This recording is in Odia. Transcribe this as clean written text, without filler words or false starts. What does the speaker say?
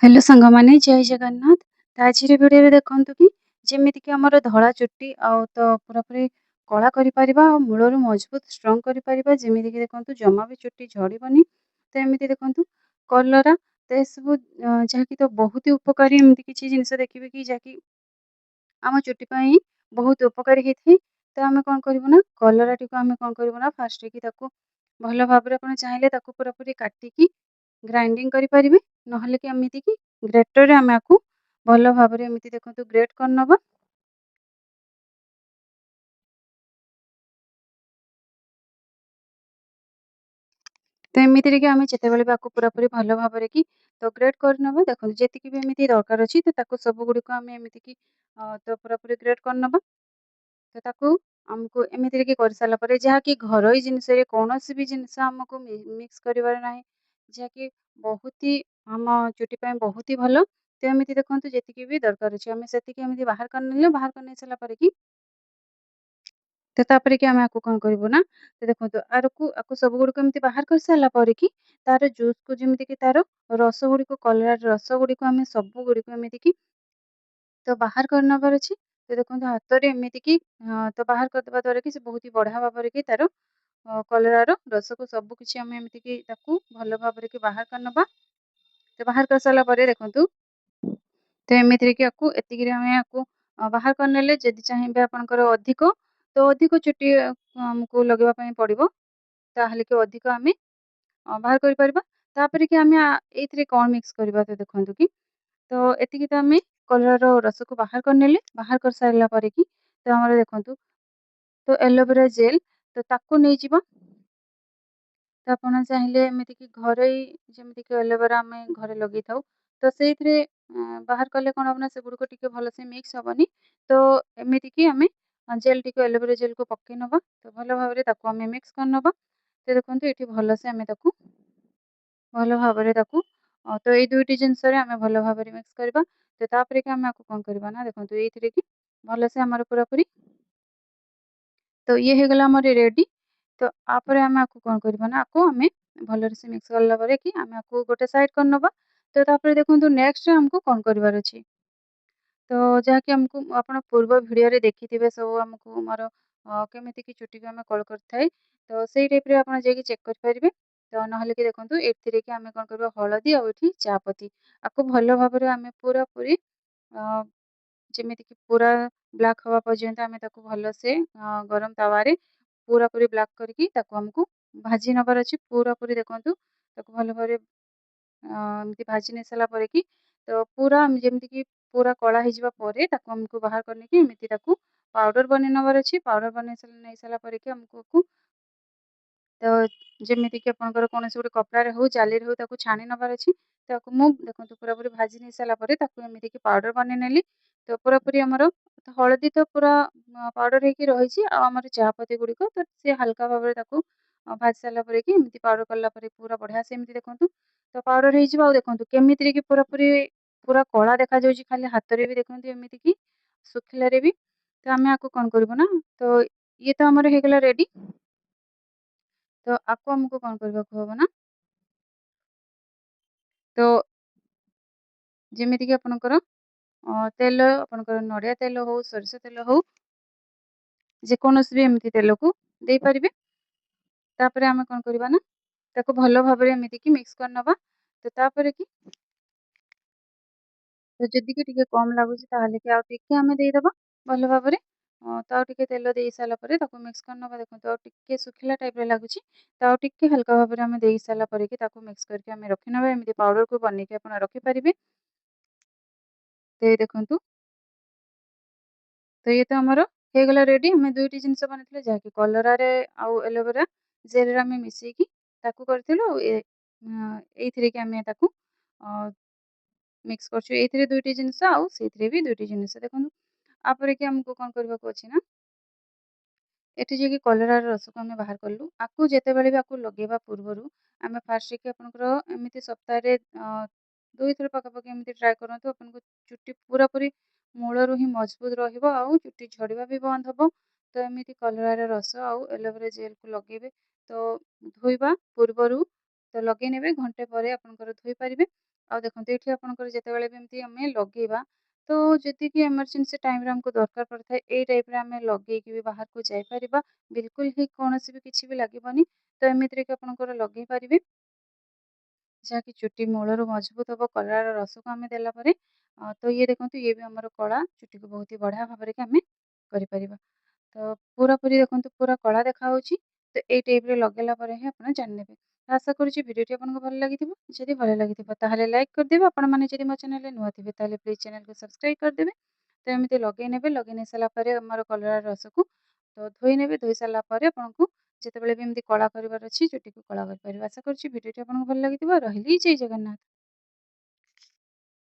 ହ୍ୟାଲୋ ସାଙ୍ଗମାନେ, ଜୟ ଜଗନ୍ନାଥ। ତ ଆଜିର ଭିଡ଼ିଓରେ ଦେଖନ୍ତୁ କି ଯେମିତିକି ଆମର ଧଳା ଚୁଟି ଆଉ ତ ପୁରାପୁରି କଳା କରିପାରିବା ଆଉ ମୂଳରୁ ମଜବୁତ ଷ୍ଟ୍ରଙ୍ଗ କରିପାରିବା। ଯେମିତିକି ଦେଖନ୍ତୁ ଜମା ବି ଚୁଟି ଝଡ଼ିବନି। ତ ଏମିତି ଦେଖନ୍ତୁ କଲରା, ତ ଏସବୁ ଯାହାକି ତ ବହୁତ ଉପକାରୀ ଏମିତି କିଛି ଜିନିଷ ଦେଖିବେ କି ଯାହାକି ଆମ ଚୁଟି ପାଇଁ ବହୁତ ଉପକାରୀ ହେଇଥାଏ। ତ ଆମେ କ'ଣ କରିବୁ ନା କଲରାଟିକୁ ଆମେ କ'ଣ କରିବୁ ନା ଫାର୍ଷ୍ଟ କି ତାକୁ ଭଲ ଭାବରେ ଆପଣ ଚାହିଁଲେ ତାକୁ ପୁରାପୁରି କାଟିକି ଗ୍ରାଇଣ୍ଡିଙ୍ଗ କରିପାରିବେ। ନହେଲେ କି ଏମିତିକି ଗ୍ରେଟରରେ ଆମେ ଆକୁ ଭଲ ଭାବରେ ଏମିତି ଦେଖନ୍ତୁ ଗ୍ରେଟ୍ କରିନେବା। ତ ଏମିତିରେ କି ଆମେ ଯେତେବେଳେ ବି ଆକୁ ପୁରାପୁରି ଭଲ ଭାବରେ କି ତ ଗ୍ରେଟ୍ କରିନେବା। ଦେଖନ୍ତୁ ଯେତିକି ବି ଏମିତି ଦରକାର ଅଛି ତ ତାକୁ ସବୁଗୁଡ଼ିକୁ ଆମେ ଏମିତିକି ତ ପୁରାପୁରି ଗ୍ରେଟ୍ କରିନେବା। ତ ତାକୁ ଆମକୁ ଏମିତିରେ କି କରିସାରିଲା ପରେ ଯାହାକି ଘରୋଇ ଜିନିଷରେ କୌଣସି ବି ଜିନିଷ ଆମକୁ ମିକ୍ସ କରିବାର ନାହିଁ, ଯାହାକି ବହୁତ ହି ଆମ ଚୁଟି ପାଇଁ ବହୁତ ହି ଭଲ। ତ ଏମିତି ଦେଖନ୍ତୁ ଯେତିକି ବି ଦରକାର ଅଛି ଆମେ ସେତିକି ଏମିତି ବାହାର କରିନେଲେ, ବାହାର କରିନେଇ ସାରିଲା ପରେ କି ତ ତାପରେ କି ଆମେ ଆକୁ କ'ଣ କରିବୁ ନା ତ ଦେଖନ୍ତୁ ଆକୁ ସବୁଗୁଡ଼ିକୁ ଏମିତି ବାହାର କରିସାରିଲା ପରେ କି ତାର ଜୁସ୍‌କୁ ଯେମିତିକି ତାର ରସଗୁଡ଼ିକୁ କଲରାର ରସଗୁଡ଼ିକୁ ଆମେ ସବୁଗୁଡ଼ିକୁ ଏମିତିକି ତ ବାହାର କରିନେବାର ଅଛି। ତ ଦେଖନ୍ତୁ ହାତରେ ଏମିତିକି ତ ବାହାର କରିଦେବା ଦ୍ୱାରା କି ସେ ବହୁତ ହି ବଢ଼ିଆ ଭାବରେ କି ତାର କଲରାର ରସକୁ ସବୁକିଛି ଆମେ ଏମିତିକି ତାକୁ ଭଲ ଭାବରେ କି ବାହାର କରିନେବା। ତ ବାହାର କରିସାରିଲା ପରେ ଦେଖନ୍ତୁ ତ ଏମିତିରେ କି ଏତିକିରେ ଆମେ ବାହାର କରିନେଲେ। ଯଦି ଚାହିଁବେ ଆପଣଙ୍କର ଅଧିକ ତ ଅଧିକ ଚୁଟି ଆମକୁ ଲଗେଇବା ପାଇଁ ପଡ଼ିବ। ତାହେଲେ କି ଅଧିକ ଆମେ ବାହାର କରିପାରିବା। ତାପରେ କି ଆମେ ଏଇଥିରେ କ'ଣ ମିକ୍ସ କରିବା ତ ଦେଖନ୍ତୁ କି ତ ଏତିକି ତ ଆମେ କଲରାର ରସକୁ ବାହାର କରିନେଲେ। ବାହାର କରିସାରିଲା ପରେ କି ତ ଆମର ଦେଖନ୍ତୁ ତ ଏଲୋଭେରା ଜେଲ୍ ତ ତାକୁ ନେଇଯିବା। ତ ଆପଣ ଚାହିଁଲେ ଏମିତିକି ଘରୋଇ ଯେମିତିକି ଏଲୋଭେରା ଆମେ ଘରେ ଲଗେଇଥାଉ। ତ ସେଇଥିରେ ବାହାର କଲେ କ'ଣ ହବ ନା ସେଗୁଡ଼ିକ ଟିକେ ଭଲସେ ମିକ୍ସ ହବନି। ତ ଏମିତିକି ଆମେ ଜେଲ୍‌ଟିକୁ ଏଲୋଭେରା ଜେଲ୍‌କୁ ପକେଇ ନେବା। ତ ଭଲ ଭାବରେ ତାକୁ ଆମେ ମିକ୍ସ କରିନେବା। ତ ଦେଖନ୍ତୁ ଏଠି ଭଲସେ ଆମେ ତାକୁ ଭଲ ଭାବରେ ତାକୁ ତ ଏଇ ଦୁଇଟି ଜିନିଷରେ ଆମେ ଭଲ ଭାବରେ ମିକ୍ସ କରିବା। ତ ତାପରେ କି ଆମେ ଆକୁ କ'ଣ କରିବା ନା ଦେଖନ୍ତୁ ଏଇଥିରେ କି ଭଲସେ ଆମର ପୁରାପୁରି ତ ଇଏ ହେଇଗଲା ଆମର ରେଡି। ତ ଆପରେ ଆମେ ଆକୁ କ'ଣ କରିବା ନା ଆମେ ଭଲରେ ସେ ମିକ୍ସ କଲା ପରେ କି ଆମେ ଆକୁ ଗୋଟେ ସାଇଡ୍ କରିନେବା। ତ ତାପରେ ଦେଖନ୍ତୁ ନେକ୍ସଟ ଆମକୁ କ'ଣ କରିବାର ଅଛି। ତ ଯାହାକି ଆମକୁ ଆପଣ ପୂର୍ବ ଭିଡ଼ିଓରେ ଦେଖିଥିବେ ସବୁ ଆମକୁ ମୋର କେମିତିକି ଚୁଟିକୁ ଆମେ କଳା କରିଥାଏ। ତ ସେଇ ଟାଇପ୍‌ରେ ଆପଣ ଯାଇକି ଚେକ୍ କରିପାରିବେ। ତ ନହେଲେ କି ଦେଖନ୍ତୁ ଏଥିରେ କି ଆମେ କ'ଣ କରିବା ହଳଦୀ ଆଉ ଏଠି ଚା ପତି ଆକୁ ଭଲ ଭାବରେ ଆମେ ପୁରାପୁରି ଯେମିତିକି ପୁରା ବ୍ଲାକ୍ ହେବା ପର୍ଯ୍ୟନ୍ତ ଆମେ ତାକୁ ଭଲସେ ଗରମ ତାୱାରେ ପୁରାପୁରି ବ୍ଲାକ୍ କରିକି ତାକୁ ଆମକୁ ଭାଜି ନେବାର ଅଛି। ପୁରାପୁରି ଦେଖନ୍ତୁ ତାକୁ ଭଲ ଭାବରେ ଏମିତି ଭାଜି ନେଇ ସାରିଲା ପରେ କି ତ ପୁରା ଯେମିତିକି ପୁରା କଳା ହେଇଯିବା ପରେ ତାକୁ ଆମକୁ ବାହାର କରିନେଇକି ଏମିତି ତାକୁ ପାଉଡର ବନେଇ ନେବାର ଅଛି। ପାଉଡର ନେଇ ସାରିଲା ପରେ କି ଆମକୁ ତ ଯେମିତିକି ଆପଣଙ୍କର କୌଣସି ଗୋଟେ କପଡ଼ାରେ ହଉ ଜାଲିରେ ହଉ ତାକୁ ଛାଣି ନେବାର ଅଛି। ତାକୁ ମୁଁ ଦେଖନ୍ତୁ ପୁରାପୁରି ଭାଜି ନେଇ ସାରିଲା ପରେ ତାକୁ ଏମିତିକି ପାଉଡର ବନେଇ ନେଲି। ତ ପୁରାପୁରି ଆମର ହଳଦୀ ତ ପୁରା ପାଉଡର ହେଇକି ରହିଛି। ଆଉ ଆମର ଚା ପତି ଗୁଡ଼ିକ ତ ସିଏ ହାଲକା ଭାବରେ ତାକୁ ଭାଜି ସାରିଲା ପରେ କି ଏମିତି ପାଉଡର କଲା ପରେ ପୁରା ବଢ଼ିଆ ସେ ଏମିତି ଦେଖନ୍ତୁ ତ ପାଉଡର ହେଇଯିବ। ଆଉ ଦେଖନ୍ତୁ କେମିତିରେ କି ପୁରା କଳା ଦେଖାଯାଉଛି ଖାଲି ହାତରେ ବି ଦେଖନ୍ତୁ ଏମିତିକି ଶୁଖିଲାରେ ବି। ତ ଆମେ ଆକୁ କ'ଣ କରିବୁ ନା ତ ଇଏ ତ ଆମର ହେଇଗଲା ରେଡି। ତ ଆକୁ ଆମକୁ କ'ଣ କରିବାକୁ ହବ ନା ତ ଯେମିତିକି ଆପଣଙ୍କର ତେଲ ଆପଣଙ୍କର ନଡ଼ିଆ ତେଲ ହଉ, ସୋରିଷ ତେଲ ହଉ, ଯେକୌଣସି ବି ଏମିତି ତେଲକୁ ଦେଇପାରିବେ। ତାପରେ ଆମେ କ'ଣ କରିବା ନା ତାକୁ ଭଲ ଭାବରେ ଏମିତିକି ମିକ୍ସ କରିନେବା। ତ ତାପରେ କି ତ ଯଦି କି ଟିକେ କମ୍ ଲାଗୁଛି ତାହେଲେ କି ଆଉ ଟିକେ ଆମେ ଦେଇଦେବା ଭଲ ଭାବରେ। ତ ଆଉ ଟିକେ ତେଲ ଦେଇ ସାରିଲା ପରେ ତାକୁ ମିକ୍ସ କରିନେବା। ଦେଖନ୍ତୁ ଆଉ ଟିକେ ଶୁଖିଲା ଟାଇପ୍‌ର ଲାଗୁଛି। ତ ଆଉ ଟିକେ ହାଲକା ଭାବରେ ଆମେ ଦେଇ ସାରିଲା ପରେ କି ତାକୁ ମିକ୍ସ କରିକି ଆମେ ରଖିନେବା। ଏମିତି ପାଉଡରକୁ ବନେଇକି ଆପଣ ରଖିପାରିବେ। ତ ଏଇ ଦେଖନ୍ତୁ ତ ଇଏ ତ ଆମର ହେଇଗଲା ରେଡି। ଆମେ ଦୁଇଟି ଜିନିଷ ବନେଇଥିଲେ ଯାହାକି କଲରାରେ ଆଉ ଏଲୋଭେରା ଜେଲ୍‌ରେ ଆମେ ମିଶେଇକି ତାକୁ କରିଥିଲୁ। ଆଉ ଏଇଥିରେ କି ଆମେ ତାକୁ ଅ ମିକ୍ସ କରୁଛୁ। ଏଇଥିରେ ଦୁଇଟି ଜିନିଷ ଆଉ ସେଇଥିରେ ବି ଦୁଇଟି ଜିନିଷ। ଦେଖନ୍ତୁ ଆପରେ କି ଆମକୁ କ'ଣ କରିବାକୁ ଅଛି ନା ଏଠି ଯାଇକି କଲରାର ରସକୁ ଆମେ ବାହାର କଲୁ। ଆକୁ ଯେତେବେଳେ ବି ଲଗେଇବା ପୂର୍ବରୁ ଆମେ ଫାର୍ଷ୍ଟ କି ଆପଣଙ୍କର ଏମିତି ସପ୍ତାହରେ 2 ଥର ପାଖାପାଖି ଏମିତି ଟ୍ରାଏ କରନ୍ତୁ। ଆପଣଙ୍କ ଚୁଟି ପୁରାପୁରି ମୂଳରୁ ହିଁ ମଜବୁତ ରହିବ ଆଉ ଚୁଟି ଝଡ଼ିବା ବି ବନ୍ଦ ହବ। ତ ଏମିତି କଲରାର ରସ ଆଉ ଏଲୋଭେରା ଜେଲ୍‌କୁ ଲଗେଇବେ। ତ ଧୋଇବା ପୂର୍ବରୁ ତ ଲଗେଇ ନେବେ। ଘଣ୍ଟେ ପରେ ଆପଣଙ୍କର ଧୋଇପାରିବେ। ଆଉ ଦେଖନ୍ତୁ ଏଇଠି ଆପଣଙ୍କର ଯେତେବେଳେ ବି ଏମିତି ଆମେ ଲଗେଇବା, ତ ଯେତିକି ଏମର୍ଜେନ୍ସି ଟାଇମ୍‌ରେ ଆମକୁ ଦରକାର ପଡ଼ିଥାଏ, ଏଇ ଟାଇପ୍‌ରେ ଆମେ ଲଗେଇକି ବି ବାହାରକୁ ଯାଇପାରିବା। ବିଲକୁଲ ହିଁ କୌଣସି ବି କିଛି ବି ଲାଗିବନି। ତ ଏମିତିରେ କି ଆପଣଙ୍କର ଲଗେଇ ପାରିବେ। ଯାହାକି ଚୁଟି ମୂଳରୁ ମଜବୁତ ହବ କଳାର ରସକୁ ଆମେ ଦେଲା ପରେ। ତ ଇଏ ଦେଖନ୍ତୁ ଇଏ ବି ଆମର କଳା ଚୁଟିକୁ ବହୁତ ହି ବଢ଼ିଆ ଭାବରେ କି ଆମେ କରିପାରିବା। ତ ପୁରାପୁରି ଦେଖନ୍ତୁ ପୁରା କଳା ଦେଖାହଉଛି। ତ ଏଇ ଟାଇପ୍‌ରେ ଲଗେଇଲା ପରେ ହିଁ ଆପଣ ଜାଣିନେବେ। ତ ଆଶା କରୁଛି ଭିଡ଼ିଓଟି ଆପଣଙ୍କୁ ଭଲ ଲାଗିଥିବ। ଯଦି ଭଲ ଲାଗିଥିବ ତାହେଲେ ଲାଇକ୍ କରିଦେବେ। ଆପଣମାନେ ଯଦି ମୋ ଚ୍ୟାନେଲରେ ନୂଆ ଥିବେ ତାହେଲେ ପ୍ଲିଜ୍ ଚ୍ୟାନେଲକୁ ସବସ୍କ୍ରାଇବ୍ କରିଦେବେ। ତ ଏମିତି ଲଗେଇ ନେବେ, ଲଗେଇ ନେଇ ସାରିଲା ପରେ ଆମର କଲରା ରସକୁ ତ ଧୋଇ ନେବେ। ଧୋଇ ସାରିଲା ପରେ ଆପଣଙ୍କୁ ଯେତେବେଳେ ବି ଏମିତି କଳା କରିବାର ଅଛି ଚୁଟିକୁ କଳା କରିପାରିବେ। ଆଶା କରୁଛି ଭିଡ଼ିଓଟି ଆପଣଙ୍କୁ ଭଲ ଲାଗିଥିବ। ରହିଲି ଜୟ ଜଗନ୍ନାଥ।